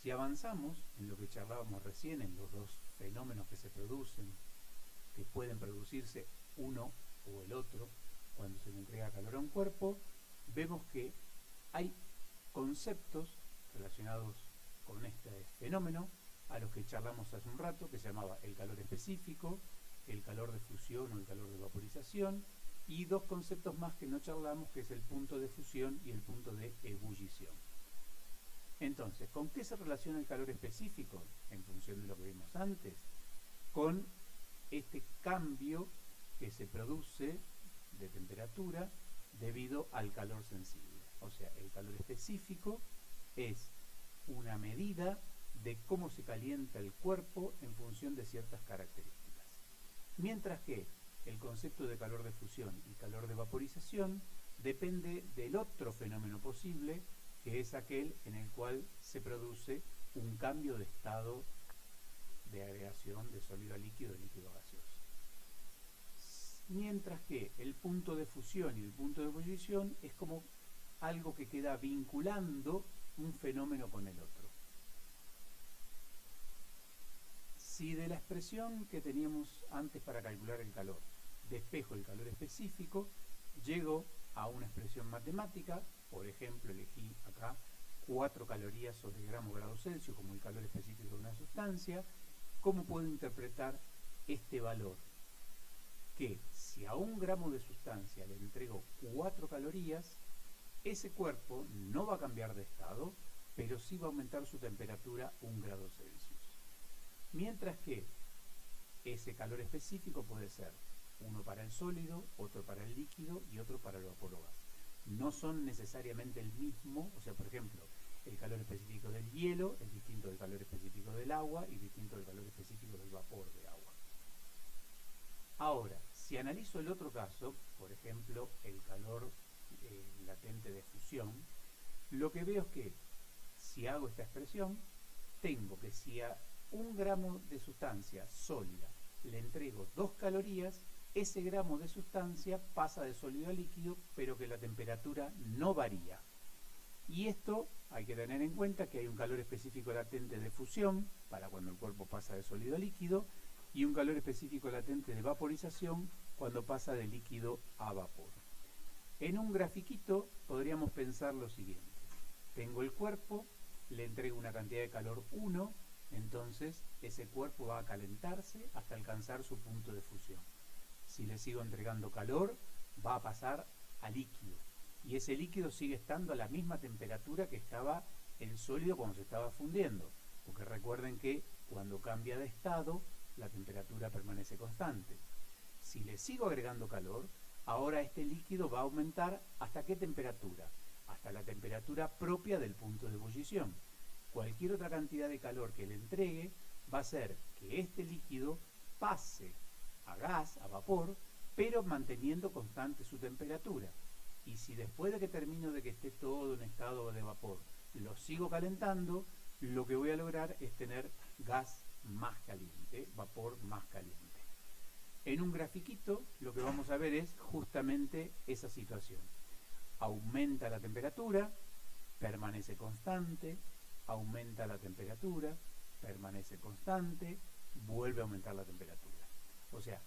Si avanzamos en lo que charlábamos recién, en los dos fenómenos que se producen, que pueden producirse uno o el otro cuando se le entrega calor a un cuerpo, vemos que hay conceptos relacionados con este fenómeno a los que charlamos hace un rato, que se llamaba el calor específico, el calor de fusión o el calor de vaporización, y dos conceptos más que no charlamos, que es el punto de fusión y el punto de ebullición. Entonces, ¿con qué se relaciona el calor específico? En función de lo que vimos antes, con este cambio que se produce de temperatura debido al calor sensible. O sea, el calor específico es una medida de cómo se calienta el cuerpo en función de ciertas características. Mientras que el concepto de calor de fusión y calor de vaporización depende del otro fenómeno posible, que es aquel en el cual se produce un cambio de estado de agregación de sólido a líquido, de líquido a gaseoso. Mientras que el punto de fusión y el punto de ebullición es como algo que queda vinculando un fenómeno con el otro. Si de la expresión que teníamos antes para calcular el calor despejo el calor específico, llego a una expresión matemática, por ejemplo, elegí acá 4 calorías sobre gramo grado Celsius como el calor específico de una sustancia. ¿Cómo puedo interpretar este valor? Que si a 1 gramo de sustancia le entrego 4 calorías, ese cuerpo no va a cambiar de estado, pero sí va a aumentar su temperatura 1 grado Celsius. Mientras que ese calor específico puede ser uno para el sólido, otro para el líquido y otro para el vapor o gas. No son necesariamente el mismo, o sea, por ejemplo, el calor específico del hielo es distinto del calor específico del agua y distinto del calor específico del vapor de agua. Ahora, si analizo el otro caso, por ejemplo, el calor latente de fusión, lo que veo es que si hago esta expresión, tengo que si a 1 gramo de sustancia sólida le entrego 2 calorías, ese gramo de sustancia pasa de sólido a líquido, pero que la temperatura no varía. Y esto hay que tener en cuenta que hay un calor específico latente de fusión, para cuando el cuerpo pasa de sólido a líquido, y un calor específico latente de vaporización, cuando pasa de líquido a vapor. En un grafiquito podríamos pensar lo siguiente. Tengo el cuerpo, le entrego una cantidad de calor 1, entonces ese cuerpo va a calentarse hasta alcanzar su punto de fusión. Si le sigo entregando calor, va a pasar a líquido. Y ese líquido sigue estando a la misma temperatura que estaba el sólido cuando se estaba fundiendo. Porque recuerden que cuando cambia de estado, la temperatura permanece constante. Si le sigo agregando calor, ahora este líquido va a aumentar ¿hasta qué temperatura? Hasta la temperatura propia del punto de ebullición. Cualquier otra cantidad de calor que le entregue va a hacer que este líquido pase a gas, a vapor, pero manteniendo constante su temperatura. Y si después de que termino de que esté todo en estado de vapor, lo sigo calentando, lo que voy a lograr es tener gas más caliente, vapor más caliente. En un grafiquito lo que vamos a ver es justamente esa situación. Aumenta la temperatura, permanece constante, aumenta la temperatura, permanece constante, vuelve a aumentar la temperatura. O sea,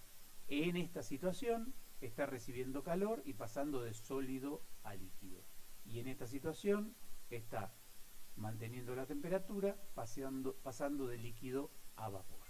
en esta situación está recibiendo calor y pasando de sólido a líquido. Y en esta situación está manteniendo la temperatura, pasando de líquido a vapor.